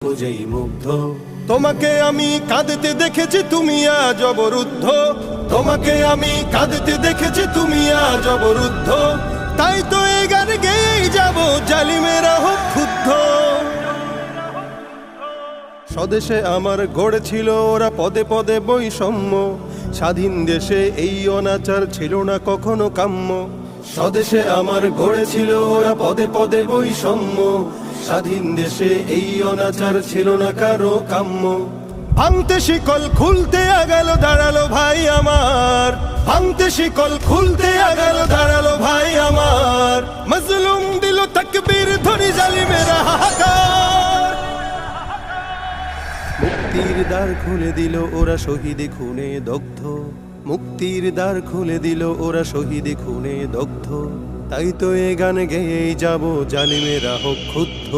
বুঝেই মুগ্ধ। তোমাকে আমি কাঁদতে দেখেছি, তুমি আজ অবরুদ্ধ। তোমাকে আমি কাঁদতে দেখেছি, তুমি আজ অবরুদ্ধ। তাই তো এই গান গেয়েই যাব, জালিমেরা হোক ক্ষুব্ধ। স্বদেশে আমার গড়েছিল ওরা পদে পদে বৈষম্য। স্বাধীন দেশে এই অনাচার ছিল না কখনো কাম্য। স্বদেশে আমার গড়েছিল ওরা পদে পদে বৈষম্য। স্বাধীন দেশে এই অনাচার ছিল না কারো কাম্য। ভাঙতে শিকল খুলতে আগাল দাঁড়ালো ভাই আমার। ভাঙতে শিকল খুলতে আগাল দাঁড়ালো ভাই আমার। মজলুম দিল তাকবীর ধরি, জালিমেরা হাহাকার। মুক্তির দ্বার খুলে দিল ওরা শহীদে খুনে দগ্ধ। মুক্তির দ্বার খুলে দিল ওরা শহীদে খুনে দগ্ধ। তাই তো এ গান গেয়েই যাব, জালিমেরা হোক ক্ষুব্ধ।